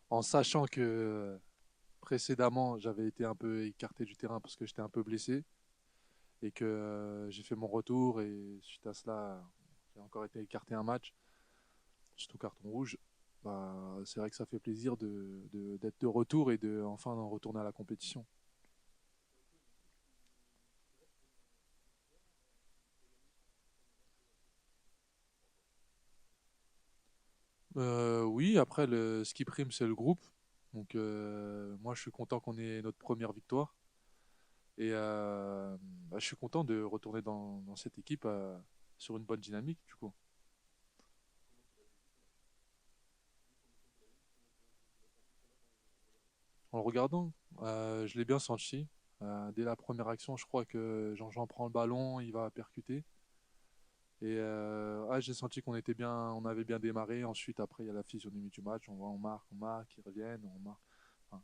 en sachant que précédemment j'avais été un peu écarté du terrain parce que j'étais un peu blessé et que j'ai fait mon retour et suite à cela j'ai encore été écarté un match, surtout carton rouge. Bah, c'est vrai que ça fait plaisir d'être de retour et de enfin retourner à la compétition. Oui, après, ce qui prime, c'est le groupe. Donc, moi, je suis content qu'on ait notre première victoire. Et bah, je suis content de retourner dans cette équipe sur une bonne dynamique, du coup. En le regardant, je l'ai bien senti. Dès la première action, je crois que Jean-Jean prend le ballon, il va percuter. Et j'ai senti qu'on était bien, on avait bien démarré. Ensuite, après, il y a la physionomie du match. On marque, ils reviennent, on marque. Enfin,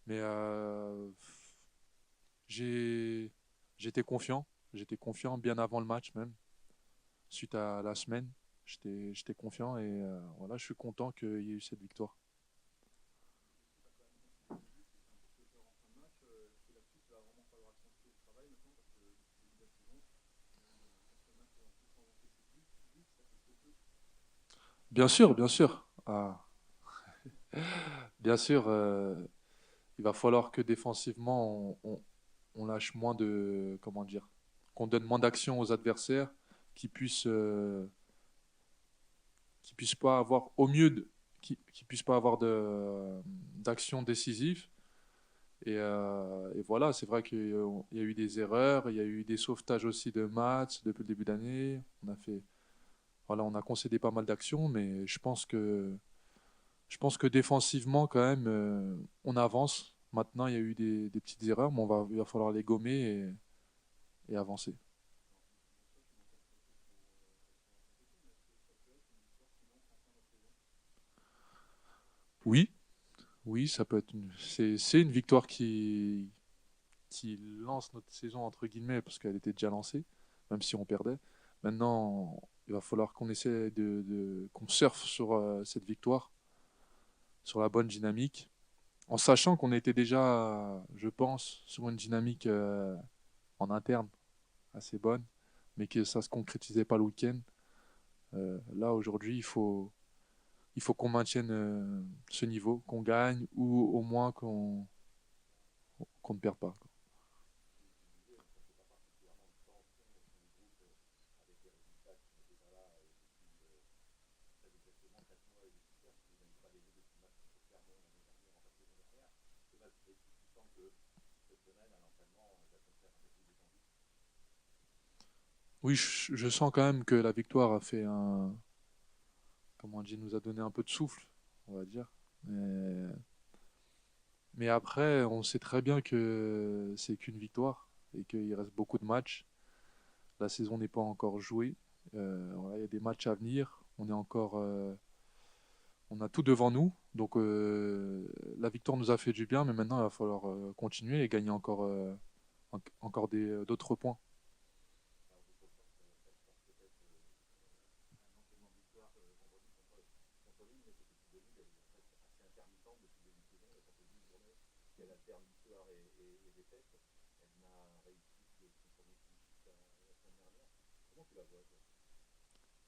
mais j'ai, j'étais confiant. J'étais confiant bien avant le match même. Suite à la semaine, j'étais confiant et voilà, je suis content qu'il y ait eu cette victoire. Bien sûr, bien sûr. Bien sûr, il va falloir que défensivement, on lâche moins de, comment dire, qu'on donne moins d'action aux adversaires, qui puissent, euh, qui puissent pas avoir, au mieux, qui puissent pas avoir d'action décisive. Et voilà, c'est vrai qu'il y a eu des erreurs, il y a eu des sauvetages aussi de matchs depuis le début d'année. Voilà, on a concédé pas mal d'actions, mais je pense que défensivement, quand même, on avance. Maintenant, il y a eu des petites erreurs, mais il va falloir les gommer et avancer. Oui, oui, ça peut être c'est une victoire qui lance notre saison entre guillemets parce qu'elle était déjà lancée, même si on perdait. Maintenant, il va falloir qu'on essaie qu'on surfe sur cette victoire, sur la bonne dynamique, en sachant qu'on était déjà, je pense, sur une dynamique en interne assez bonne, mais que ça se concrétisait pas le week-end. Là aujourd'hui, il faut qu'on maintienne ce niveau, qu'on gagne ou au moins qu'on ne perde pas. Oui, je sens quand même que la victoire a fait comment on dit, nous a donné un peu de souffle, on va dire. Mais, mais après, on sait très bien que c'est qu'une victoire et qu'il reste beaucoup de matchs. La saison n'est pas encore jouée. Voilà, il y a des matchs à venir. On a tout devant nous. Donc la victoire nous a fait du bien, mais maintenant il va falloir continuer et gagner encore d'autres points.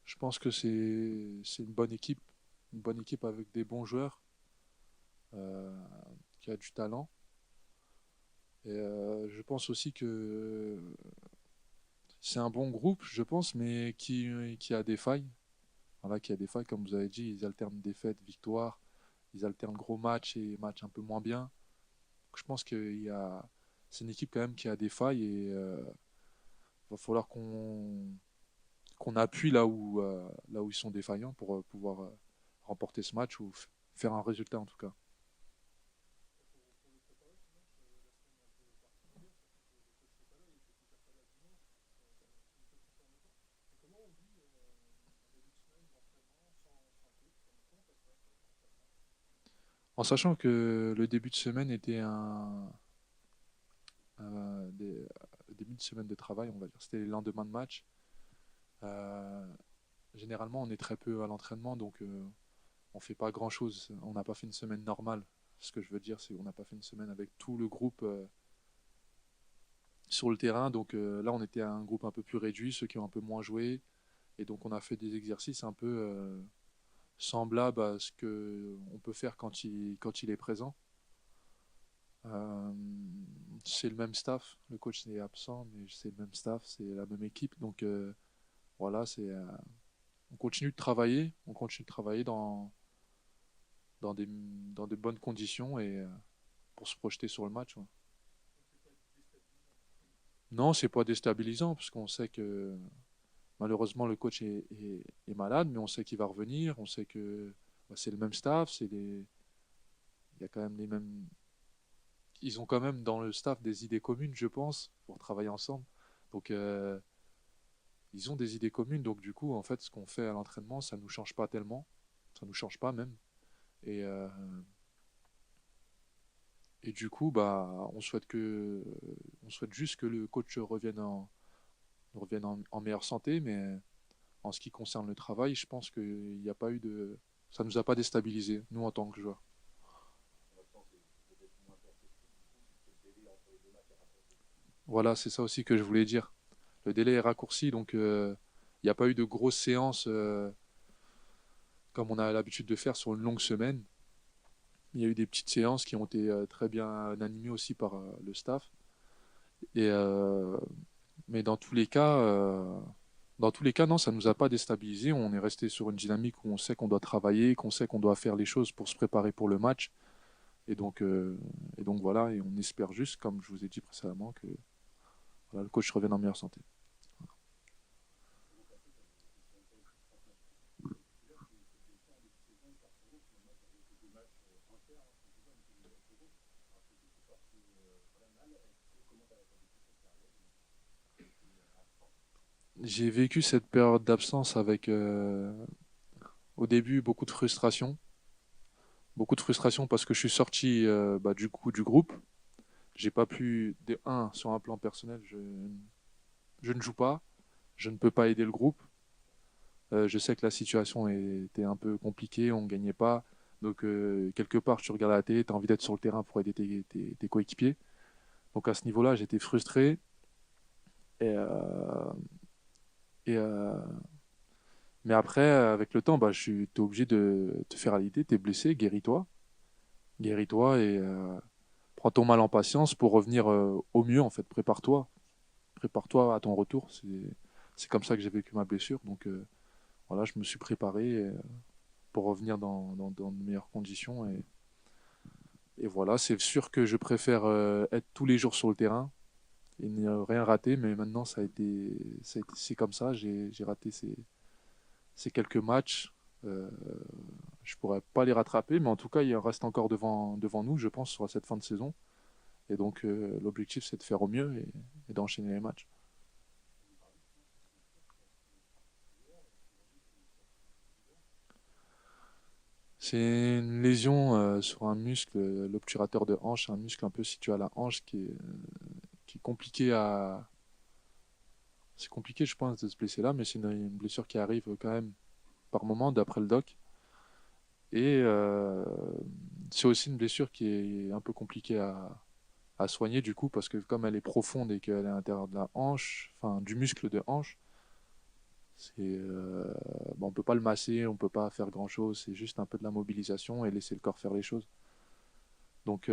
Je pense que c'est une bonne équipe avec des bons joueurs, euh, qui a du talent. Et je pense aussi que c'est un bon groupe, je pense, mais qui a des failles. Voilà, qui a des failles, comme vous avez dit, ils alternent défaites, victoires, ils alternent gros matchs et matchs un peu moins bien. Donc, je pense c'est une équipe quand même qui a des failles et va falloir qu'on appuie là où ils sont défaillants pour pouvoir remporter ce match ou faire un résultat en tout cas. En sachant que le début de semaine était le début de semaine de travail, on va dire. C'était les lendemains de match. Euh, Généralement, on est très peu à l'entraînement, donc on fait pas grand-chose. On n'a pas fait une semaine normale. Ce que je veux dire, c'est qu'on n'a pas fait une semaine avec tout le groupe sur le terrain. Donc là, on était un groupe un peu plus réduit, ceux qui ont un peu moins joué. Et donc, on a fait des exercices un peu semblables à ce que on peut faire quand il est présent. Euh, c'est le même staff. Le coach est absent, mais c'est le même staff, c'est la même équipe. Donc voilà, on continue de travailler. On continue de travailler dans des bonnes conditions et pour se projeter sur le match. Ouais. Non, c'est pas déstabilisant parce qu'on sait que malheureusement le coach est malade, mais on sait qu'il va revenir. On sait que bah, c'est le même staff, il y a quand même les mêmes. Ils ont quand même dans le staff des idées communes, je pense, pour travailler ensemble. Donc ils ont des idées communes. Donc du coup, en fait, ce qu'on fait à l'entraînement, ça nous change pas tellement. Ça nous change pas même. Et, euh, et du coup, bah, on souhaite juste que le coach revienne en meilleure santé, mais en ce qui concerne le travail, je pense qu'il n'y a pas eu de, ça nous a pas déstabilisé, nous en tant que joueurs. Voilà, c'est ça aussi que je voulais dire. Le délai est raccourci, donc il n'y a pas eu de grosses séances comme on a l'habitude de faire sur une longue semaine. Il y a eu des petites séances qui ont été très bien animées aussi par le staff. Et, mais dans tous les cas, non, ça ne nous a pas déstabilisé. On est resté sur une dynamique où on sait qu'on doit travailler, qu'on sait qu'on doit faire les choses pour se préparer pour le match. Et donc, euh, et donc voilà, et on espère juste, comme je vous ai dit précédemment, que voilà, le coach revienne en meilleure santé. J'ai vécu cette période d'absence avec, au début, beaucoup de frustration parce que je suis sorti bah, du coup du groupe. J'ai pas pu, sur un plan personnel, je ne joue pas, je ne peux pas aider le groupe. Je sais que la situation était un peu compliquée, on ne gagnait pas. Donc, quelque part, tu regardes la télé, tu as envie d'être sur le terrain pour aider tes coéquipiers. Donc, à ce niveau-là, j'étais frustré. Et, et, mais après, avec le temps, bah, t'es obligé de te faire à l'idée, t'es blessé, guéris-toi. Guéris-toi et prends ton mal en patience pour revenir au mieux, en fait. Prépare-toi. Prépare-toi à ton retour. C'est comme ça que j'ai vécu ma blessure. Donc, voilà, je me suis préparé pour revenir dans de meilleures conditions. Et voilà, c'est sûr que je préfère être tous les jours sur le terrain et ne rien rater, mais maintenant c'est comme ça, j'ai raté ces quelques matchs. Euh, je pourrais pas les rattraper, mais en tout cas, il en reste encore devant nous, je pense, sur cette fin de saison. Et donc, l'objectif, c'est de faire au mieux et d'enchaîner les matchs. C'est une lésion sur un muscle, l'obturateur de hanche, un muscle un peu situé à la hanche qui est compliqué à. C'est compliqué, je pense, de se blesser là, mais c'est une blessure qui arrive quand même par moment, d'après le doc. Et c'est aussi une blessure qui est un peu compliquée à soigner, du coup, parce que comme elle est profonde et qu'elle est à l'intérieur de la hanche, enfin du muscle de hanche, bon, on peut pas le masser, on peut pas faire grand-chose, c'est juste un peu de la mobilisation et laisser le corps faire les choses. Donc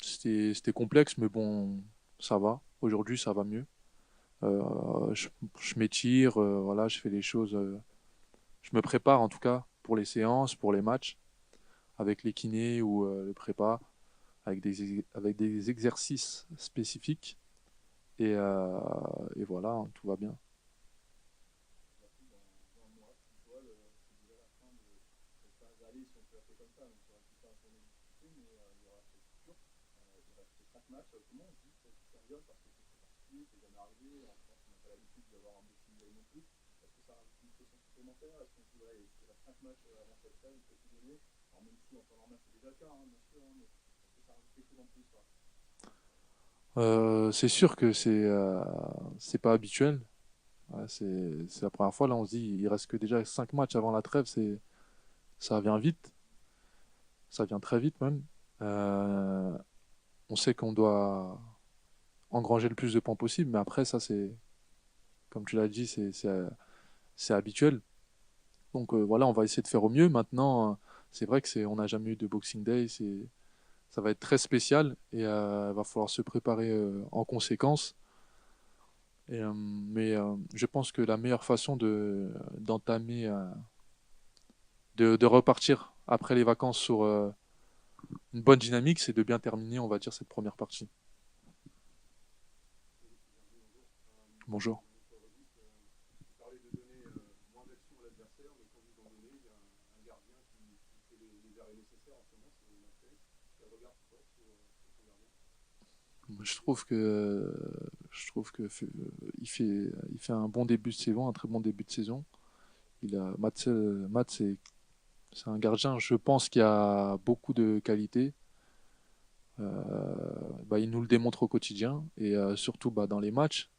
c'était complexe, mais bon, ça va. Aujourd'hui, ça va mieux. Je m'étire, voilà, je fais les choses. Je me prépare en tout cas pour les séances, pour les matchs, avec les kinés ou le prépa, avec des exercices spécifiques. Et voilà, hein, tout va bien. C'est sûr que c'est pas habituel. Ouais, c'est la première fois, là, on se dit, il reste que déjà 5 matchs avant la trêve. ça vient vite, ça vient très vite même. Euh, on sait qu'on doit engranger le plus de points possible, mais après, ça, c'est, comme tu l'as dit, c'est habituel. Donc voilà, on va essayer de faire au mieux. Maintenant, c'est vrai que on n'a jamais eu de Boxing Day, ça va être très spécial et il va falloir se préparer en conséquence. Mais je pense que la meilleure façon d'entamer, de repartir après les vacances sur une bonne dynamique, c'est de bien terminer, on va dire, cette première partie. Bonjour. Il fait un bon début de saison, un très bon début de saison. Mats, c'est un gardien, je pense, qui a beaucoup de qualités. Bah, il nous le démontre au quotidien et surtout bah, dans les matchs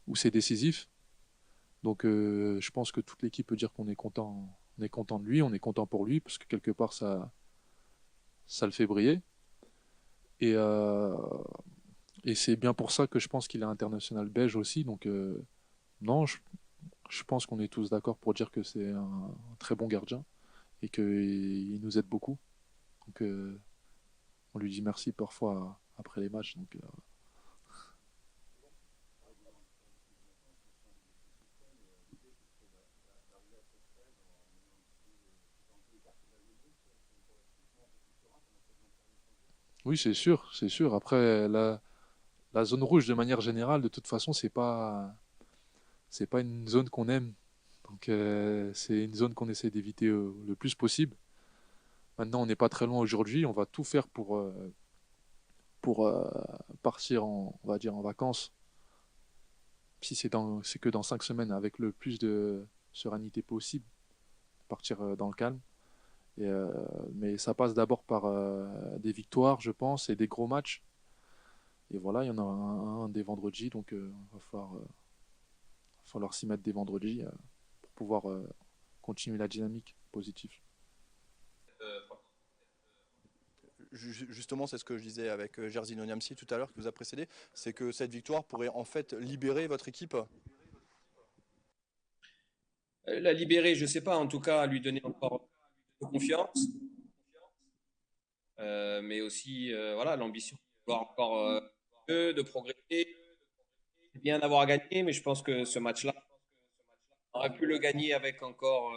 où c'est décisif. Donc je pense que toute l'équipe peut dire on est content de lui, on est content pour lui parce que quelque part ça le fait briller. Et, euh, et c'est bien pour ça que je pense qu'il est international belge aussi. Donc non, je pense qu'on est tous d'accord pour dire que c'est un très bon gardien et qu'il nous aide beaucoup. Donc on lui dit merci parfois après les matchs. Donc, oui, c'est sûr, c'est sûr. Après, la zone rouge, de manière générale, de toute façon, c'est pas une zone qu'on aime. Donc, c'est une zone qu'on essaie d'éviter le plus possible. Maintenant, on n'est pas très loin aujourd'hui. On va tout faire pour partir on va dire, en vacances. Si c'est que dans 5 semaines, avec le plus de sérénité possible, partir dans le calme. Et, mais ça passe d'abord par des victoires, je pense, et des gros matchs. Et voilà, il y en a un des vendredis, donc il va falloir s'y mettre des vendredis pour pouvoir continuer la dynamique positive. Justement, c'est ce que je disais avec Jerzy Noniamsi tout à l'heure qui vous a précédé, c'est que cette victoire pourrait en fait libérer votre équipe. La libérer, je ne sais pas, en tout cas, lui donner encore de confiance, mais aussi voilà, l'ambition de voir encore mieux, de progresser. C'est bien d'avoir gagné, mais je pense que ce match-là, on aurait pu le gagner avec encore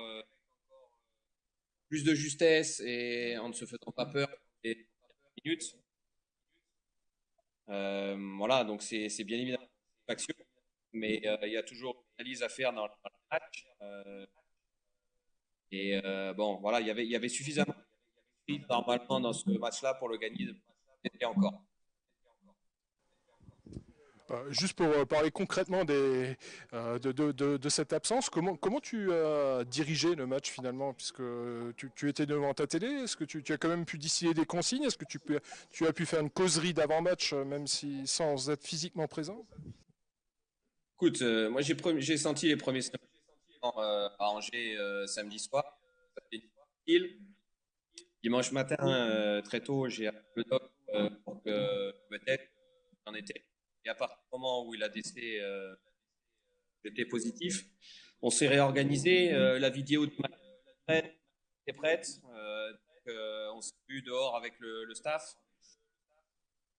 plus de justesse et en ne se faisant pas peur les minutes. Voilà, donc c'est bien évidemment une action, mais il y a toujours une analyse à faire dans le match. Bon, voilà, il y avait suffisamment normalement dans ce match-là pour le gagner et encore. Juste pour parler concrètement de cette absence, comment tu as dirigé le match finalement, puisque tu étais devant ta télé, est-ce que tu as quand même pu distiller des consignes, est-ce que tu as pu faire une causerie d'avant-match, même si sans être physiquement présent? Écoute, moi j'ai senti les premiers snaps à Angers samedi soir. Ça fait difficile. Dimanche matin, très tôt, j'ai appelé le doc pour que peut-être j'en étais. Et à partir du moment où il a décelé j'étais positif, on s'est réorganisé. La vidéo de match est prête. On s'est vu dehors avec le staff.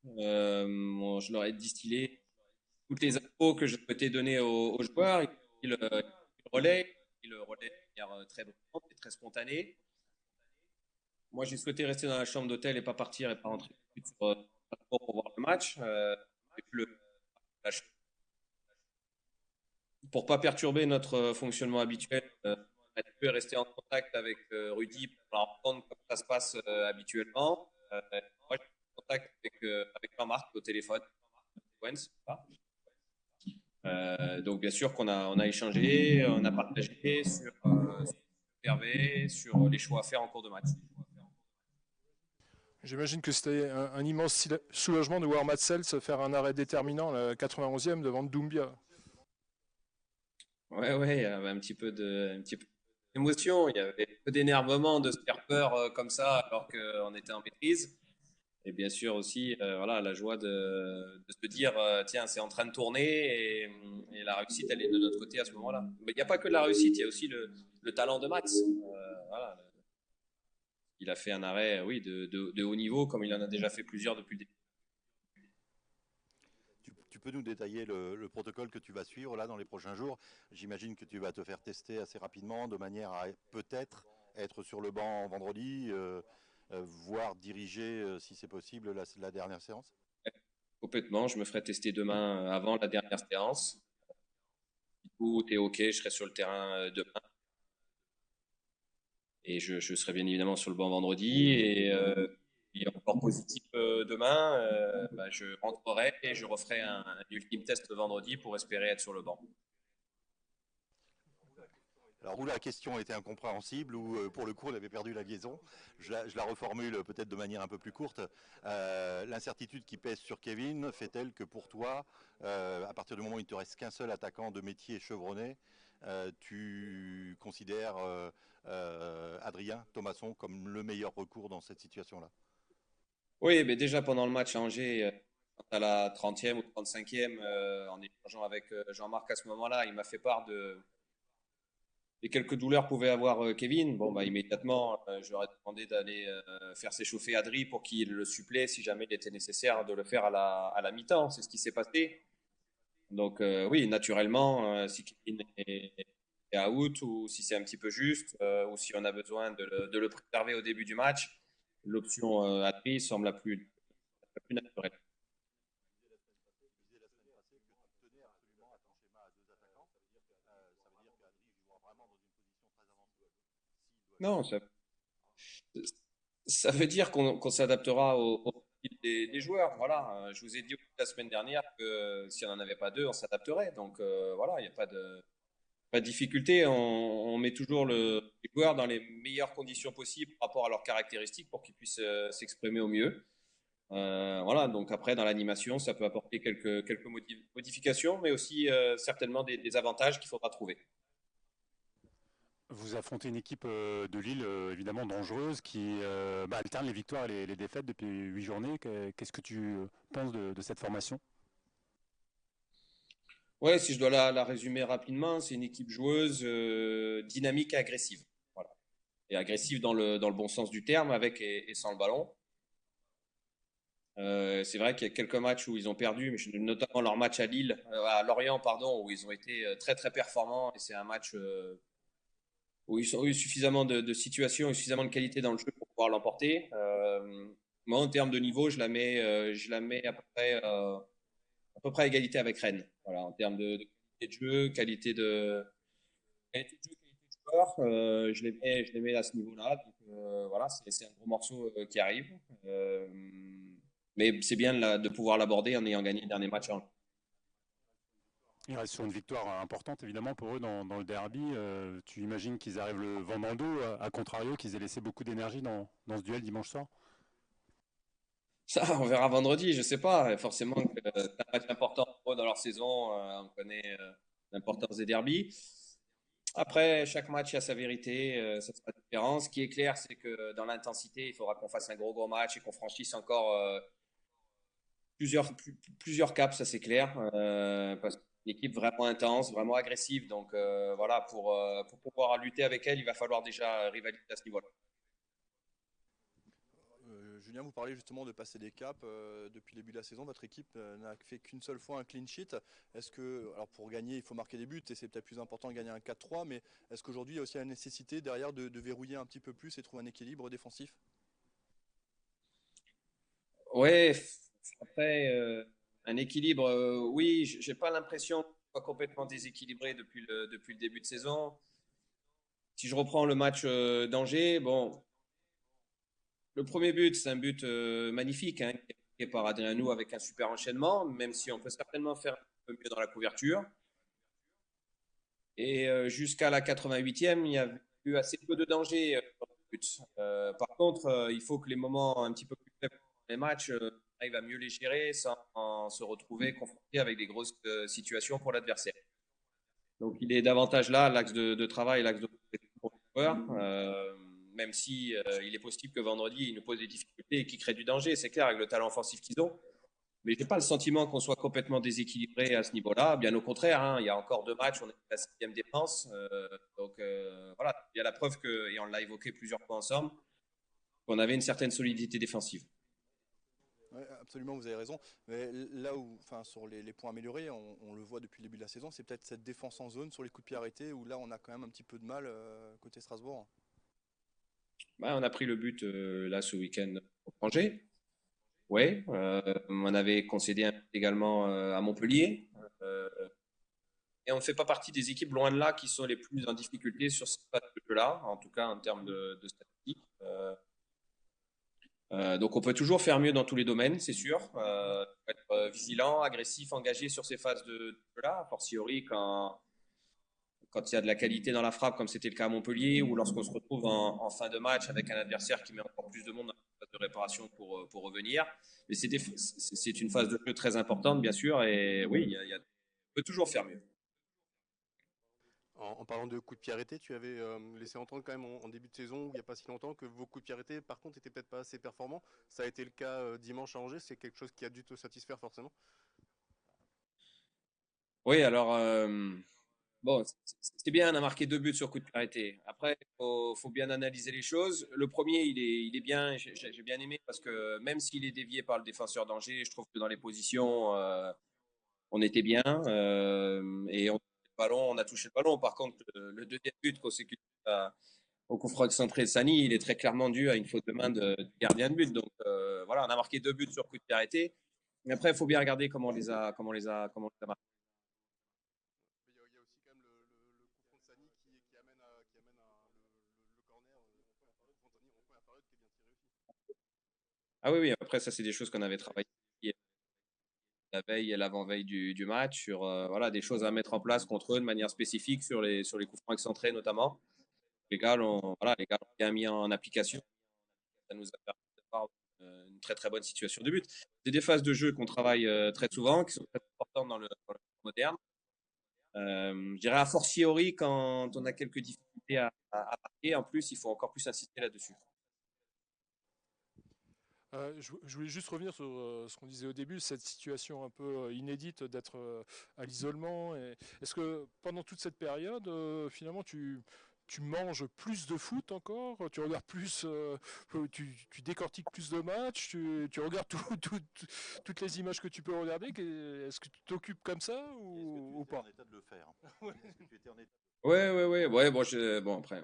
Bon, je leur ai distillé toutes les infos que je souhaitais donner aux joueurs. Il le relais de manière très brillante et très spontanée. Moi, j'ai souhaité rester dans la chambre d'hôtel et pas partir et pas rentrer sur, pour voir le match. Pour pas perturber notre fonctionnement habituel, on a pu rester en contact avec Rudy pour leur apprendre comment ça se passe habituellement. Moi, j'ai en contact avec Jean-Marc au téléphone. Donc bien sûr on a échangé, on a partagé sur Hervé, sur les choix à faire en cours de match. J'imagine que c'était un immense soulagement de voir Matsel se faire un arrêt déterminant, la 91e devant Doumbia. Ouais, ouais, il y avait un petit peu d'émotion, il y avait un peu d'énervement de se faire peur comme ça alors qu'on était en maîtrise. Et bien sûr aussi, voilà, la joie de se dire, tiens, c'est en train de tourner et la réussite, elle est de notre côté à ce moment-là. Mais il n'y a pas que la réussite, il y a aussi le talent de Max. Voilà, il a fait un arrêt, oui, de haut niveau, comme il en a déjà fait plusieurs depuis le début. Tu peux nous détailler le protocole que tu vas suivre là dans les prochains jours? J'imagine que tu vas te faire tester assez rapidement de manière à peut-être être sur le banc vendredi, voire diriger, si c'est possible, la dernière séance. Complètement, je me ferai tester demain avant la dernière séance. Si tout est OK, je serai sur le terrain demain. Et je serai bien évidemment sur le banc vendredi. Et encore positif demain, bah, je rentrerai et je referai un ultime test le vendredi pour espérer être sur le banc. Alors, où la question était incompréhensible, ou pour le coup, on avait perdu la liaison, je la reformule peut-être de manière un peu plus courte. L'incertitude qui pèse sur Kevin fait-elle que pour toi, à partir du moment où il ne te reste qu'un seul attaquant de métier chevronné, tu considères Adrien Thomasson comme le meilleur recours dans cette situation-là? Oui, mais déjà pendant le match à Angers, à la 30e ou 35e, en échangeant avec Jean-Marc à ce moment-là, il m'a fait part des quelques douleurs que pouvait avoir Kevin. Bon, bah, immédiatement, je leur ai demandé d'aller faire s'échauffer Adri pour qu'il le supplée si jamais il était nécessaire de le faire à la mi-temps. C'est ce qui s'est passé. Donc, oui, naturellement, si Kevin est out ou si c'est un petit peu juste ou si on a besoin de le préserver au début du match, l'option Adri semble la plus naturelle. Non, ça veut dire qu'on s'adaptera au style des joueurs. Voilà. Je vous ai dit la semaine dernière que si on n'en avait pas deux, on s'adapterait. Donc voilà, il n'y a pas de difficulté. On met toujours les joueurs dans les meilleures conditions possibles par rapport à leurs caractéristiques pour qu'ils puissent s'exprimer au mieux. Voilà, donc après, dans l'animation, ça peut apporter quelques modifications, mais aussi certainement des avantages qu'il faudra trouver. Vous affrontez une équipe de Lille évidemment dangereuse qui alterne les victoires et les défaites depuis 8 journées. Qu'est-ce que tu penses de cette formation? Ouais, si je dois la résumer rapidement, c'est une équipe joueuse, dynamique et agressive. Voilà. Et agressive dans le bon sens du terme, avec et sans le ballon. C'est vrai qu'il y a quelques matchs où ils ont perdu, mais notamment leur match à Lille, à Lorient, pardon, où ils ont été très très performants. Et c'est un match où ils ont eu suffisamment de situations et suffisamment de qualité dans le jeu pour pouvoir l'emporter. Moi, en termes de niveau, je la mets à peu près à égalité avec Rennes. Voilà, en termes de qualité de jeu, qualité de joueur, je les mets à ce niveau-là. Donc voilà, c'est un gros morceau qui arrive. Mais c'est bien de pouvoir l'aborder en ayant gagné le dernier match. Ils restent sur une victoire importante évidemment pour eux dans le derby. Tu imagines qu'ils arrivent le vent dans le dos, à contrario qu'ils aient laissé beaucoup d'énergie dans ce duel dimanche soir? Ça, on verra vendredi, je sais pas. Forcément, c'est un match important pour eux dans leur saison. On connaît l'importance des derbies. Après, chaque match a sa vérité, ça sera différent. Ce qui est clair, c'est que dans l'intensité, il faudra qu'on fasse un gros match et qu'on franchisse encore plusieurs caps, ça c'est clair. Parce que c'est une équipe vraiment intense, vraiment agressive. Donc voilà, pour pouvoir lutter avec elle, il va falloir déjà rivaliser à ce niveau-là. Julien, vous parlez justement de passer des caps. Depuis le début de la saison, votre équipe n'a fait qu'une seule fois un clean sheet. Est-ce que, alors pour gagner, il faut marquer des buts et c'est peut-être plus important de gagner un 4-3, mais est-ce qu'aujourd'hui il y a aussi la nécessité derrière de verrouiller un petit peu plus et trouver un équilibre défensif? Ouais, après, un équilibre, oui, j'ai pas l'impression qu'on soit complètement déséquilibré depuis le début de saison. Si je reprends le match d'Angers, bon, le premier but, c'est un but magnifique, hein, qui est marqué par Adrianou avec un super enchaînement, même si on peut certainement faire un peu mieux dans la couverture. Et jusqu'à la 88e, il y avait eu assez peu de danger dans le but. Par contre, il faut que les moments un petit peu plus faibles dans les matchs arrivent à mieux les gérer sans se retrouver confronté avec des grosses situations pour l'adversaire. Donc, il est davantage là, l'axe de travail, l'axe de progression pour joueurs, même si il est possible que vendredi, ils nous posent des difficultés et qu'ils créent du danger, c'est clair, avec le talent offensif qu'ils ont. Mais je n'ai pas le sentiment qu'on soit complètement déséquilibré à ce niveau-là. Bien au contraire, hein, il y a encore 2 matchs, on est à la 7e défense. Donc voilà, il y a la preuve que, et on l'a évoqué plusieurs fois ensemble, qu'on avait une certaine solidité défensive. Ouais, absolument, vous avez raison. Mais là où, enfin, sur les points améliorés, on le voit depuis le début de la saison, c'est peut-être cette défense en zone sur les coups de pied arrêtés où là, on a quand même un petit peu de mal côté Strasbourg. On a pris le but là ce week-end au Angers. Oui, on avait concédé un but également à Montpellier. Euh, et on ne fait pas partie des équipes loin de là qui sont les plus en difficulté sur ce phase de jeu-là, en tout cas en termes de statistiques. Donc on peut toujours faire mieux dans tous les domaines, c'est sûr. Faut être vigilant, agressif, engagé sur ces phases de jeu-là, a fortiori quand il y a de la qualité dans la frappe, comme c'était le cas à Montpellier, ou lorsqu'on se retrouve en fin de match avec un adversaire qui met encore plus de monde dans la phase de réparation pour revenir. Mais c'est une phase de jeu très importante, bien sûr, et oui, on peut toujours faire mieux. En parlant de coups de pied arrêtés, tu avais laissé entendre quand même en début de saison, il n'y a pas si longtemps, que vos coups de pied arrêtés, par contre, n'étaient peut-être pas assez performants. Ça a été le cas dimanche à Angers, c'est quelque chose qui a dû te satisfaire forcément. Oui, alors, bon, c'est bien, on a marqué 2 buts sur coup de pied arrêté. Après, faut bien analyser les choses. Le premier, il est bien, j'ai bien aimé parce que même s'il est dévié par le défenseur d'Angers, je trouve que dans les positions, on était bien et on a touché le ballon. Par contre, le deuxième but consécutif au coup franc centré de Sani, il est très clairement dû à une faute de main du gardien de but. Donc voilà, on a marqué 2 buts sur coup de pied arrêté. Mais après, il faut bien regarder comment on les a marqués. Mais il y a aussi quand même le coup franc de Sani qui amène, le corner en première période qui est bien tiré aussi. Ah oui, oui, après, ça, c'est des choses qu'on avait travaillé la veille et l'avant-veille du match sur voilà, des choses à mettre en place contre eux de manière spécifique sur les coups francs excentrés notamment. Les gars l'ont bien mis en application. Ça nous a permis d'avoir une très très bonne situation de but. C'est des phases de jeu qu'on travaille très souvent, qui sont très importantes dans le jeu moderne. Je dirais a fortiori quand on a quelques difficultés à marquer. En plus, il faut encore plus insister là-dessus. Je voulais juste revenir sur ce qu'on disait au début, cette situation un peu inédite d'être à l'isolement. Est-ce que pendant toute cette période, finalement, tu manges plus de foot encore, tu regardes plus, tu décortiques plus de matchs, tu regardes toutes les images que tu peux regarder. Est-ce que tu t'occupes comme ça Est-ce que tu ou étais en pas? état de le faire? Ouais. Est-ce que tu étais en état Ouais, ouais, ouais, ouais. Bon, après,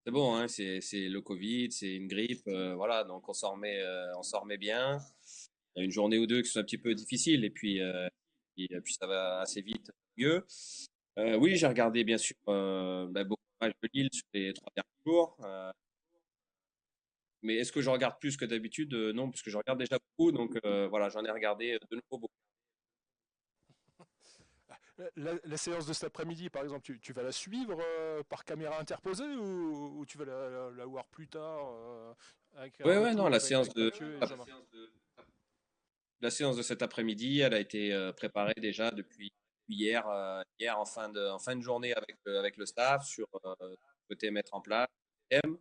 c'est bon, hein, c'est le Covid, c'est une grippe, voilà, donc on s'en remet bien. Il y a une journée ou deux qui sont un petit peu difficiles, et puis ça va assez vite mieux. Oui, j'ai regardé bien sûr beaucoup de matchs de Lille sur les 3 derniers jours. Mais est-ce que je regarde plus que d'habitude? Non, parce que je regarde déjà beaucoup, donc voilà, j'en ai regardé de nouveau beaucoup. La séance de cet après-midi, par exemple, tu vas la suivre par caméra interposée ou tu vas la voir plus tard avec un Ouais, ouais, non, retour la avec séance de Mathieu et Jean-Marc? la séance de cet après-midi, elle a été préparée déjà depuis hier en fin de journée avec le staff sur côté mettre en place le thème.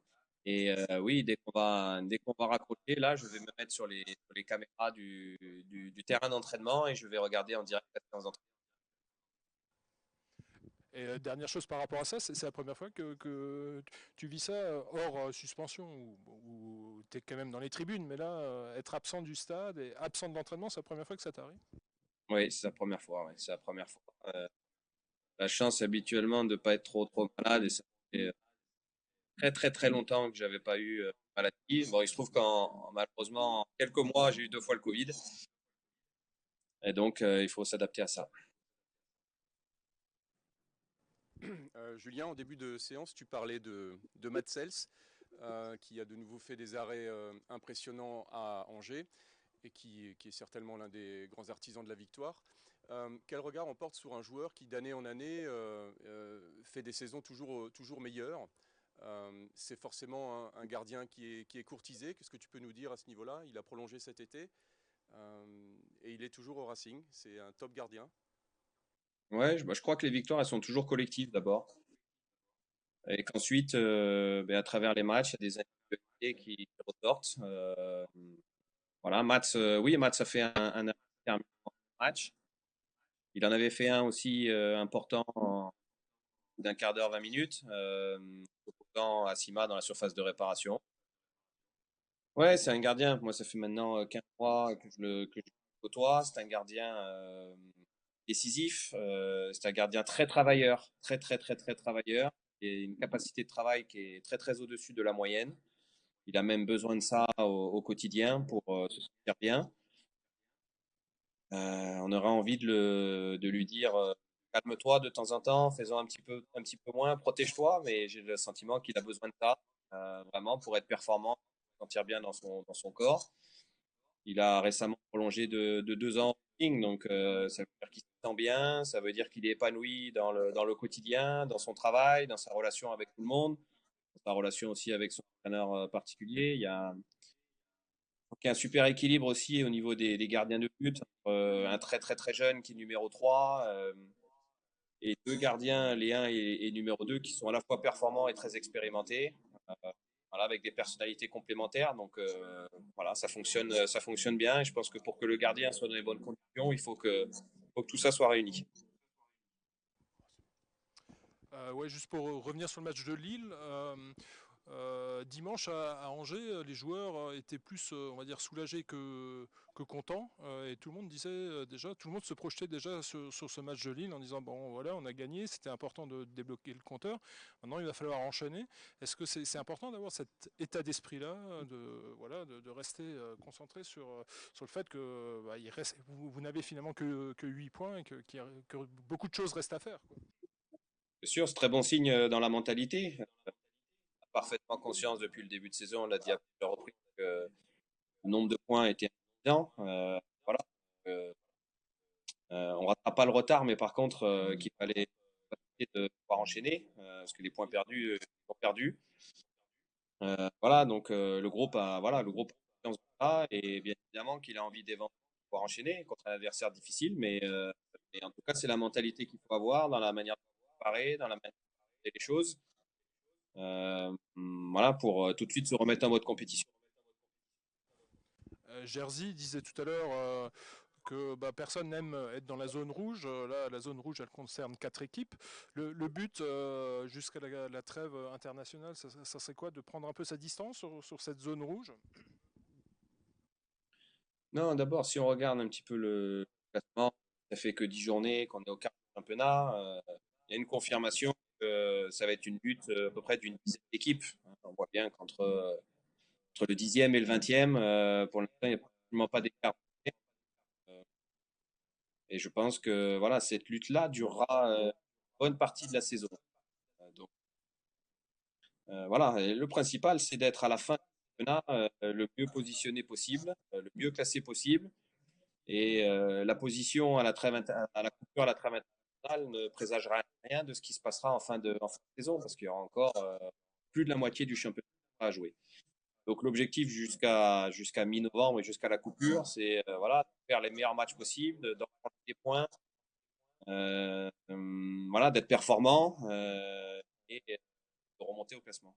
Et oui, dès qu'on va raccrocher, là, je vais me mettre sur les caméras du terrain d'entraînement et je vais regarder en direct la séance d'entraînement. Et dernière chose par rapport à ça, c'est la première fois que tu vis ça hors suspension, où tu es quand même dans les tribunes, mais là, être absent du stade et absent de l'entraînement, c'est la première fois que ça t'arrive? Oui, c'est la première fois. Ouais, c'est la première fois. La chance habituellement de ne pas être trop trop malade et ça fait très très très longtemps que j'avais pas eu maladie. Bon, il se trouve malheureusement en quelques mois j'ai eu 2 fois le Covid et donc il faut s'adapter à ça. Julien, en début de séance, tu parlais de Matt Sels, qui a de nouveau fait des arrêts impressionnants à Angers et qui est certainement l'un des grands artisans de la victoire. Quel regard on porte sur un joueur qui d'année en année fait des saisons toujours meilleures? C'est forcément un gardien qui est courtisé. Qu'est-ce que tu peux nous dire à ce niveau-là? Il a prolongé cet été et il est toujours au Racing. C'est un top gardien. Ouais, je crois que les victoires elles sont toujours collectives d'abord. Et qu'ensuite, à travers les matchs, il y a des individualités qui ressortent. Voilà, Mats, oui, Mats a fait un terminal match. Il en avait fait un aussi important d'un quart d'heure, 20 minutes, opposant à Sima dans la surface de réparation. Ouais, c'est un gardien. Moi, ça fait maintenant 15 mois que je le côtoie. C'est un gardien décisif. C'est un gardien très travailleur, très, très, très, très travailleur. Et une capacité de travail qui est très, très au-dessus de la moyenne. Il a même besoin de ça au quotidien pour se sentir bien. On aura envie de lui dire calme-toi de temps en temps, fais-en un petit peu moins, protège-toi, mais j'ai le sentiment qu'il a besoin de ça vraiment pour être performant, se sentir bien dans son corps. Il a récemment prolongé de 2 ans en ligne, donc ça veut dire qu'il se sent bien, ça veut dire qu'il est épanoui dans le quotidien, dans son travail, dans sa relation avec tout le monde, dans sa relation aussi avec son entraîneur particulier. Il y a un super équilibre aussi au niveau des gardiens de but, entre un très très très jeune qui est numéro 3 et deux gardiens, les 1 et numéro 2, qui sont à la fois performants et très expérimentés, voilà, avec des personnalités complémentaires. Donc voilà, ça fonctionne bien. Et je pense que pour que le gardien soit dans les bonnes conditions, il faut que tout ça soit réuni. Ouais, juste pour revenir sur le match de Lille, dimanche à Angers, les joueurs étaient plus, on va dire, soulagés que contents. Et tout le monde disait déjà, tout le monde se projetait déjà sur ce match de Lille en disant bon, voilà, on a gagné, c'était important de débloquer le compteur. Maintenant, il va falloir enchaîner. Est-ce que c'est important d'avoir cet état d'esprit-là, de rester concentré sur le fait que vous n'avez finalement que 8 points et que beaucoup de choses restent à faire, quoi. C'est sûr, c'est très bon signe dans la mentalité. On a parfaitement conscience depuis le début de saison, on l'a dit à plusieurs reprises, que le nombre de points était insuffisant. Voilà. On ne rattrape pas le retard, mais par contre, qu'il fallait de pouvoir enchaîner, parce que les points perdus, ils sont perdus. Voilà, donc le groupe a confiance de ça, et bien évidemment qu'il a envie d'éventuellement pouvoir enchaîner contre un adversaire difficile, mais en tout cas, c'est la mentalité qu'il faut avoir dans la manière de se préparer, dans la manière de faire les choses. Voilà, pour tout de suite se remettre en mode compétition. Jerzy disait tout à l'heure que personne n'aime être dans la zone rouge. Là, la zone rouge, elle concerne 4 équipes. Le but, jusqu'à la trêve internationale, ça serait quoi? De prendre un peu sa distance sur cette zone rouge? Non, d'abord, si on regarde un petit peu le classement, ça fait que 10 journées qu'on est au quart du championnat. Il y a une confirmation que ça va être une lutte à peu près d'une dizaine d'équipes. On voit bien qu'entre entre le 10e et le 20e, pour l'instant, il n'y a pratiquement pas d'écart. Et je pense que voilà, cette lutte-là durera une bonne partie de la saison. Donc, voilà, et le principal, c'est d'être à la fin du championnat le mieux positionné possible, le mieux classé possible. Et la position à la coupure à la trêve internationale ne présagera rien de ce qui se passera en fin de saison, parce qu'il y aura encore plus de la moitié du championnat à jouer. Donc l'objectif jusqu'à mi-novembre et jusqu'à la coupure, c'est voilà, de faire les meilleurs matchs possibles, d'en prendre des points, voilà, d'être performant et de remonter au classement.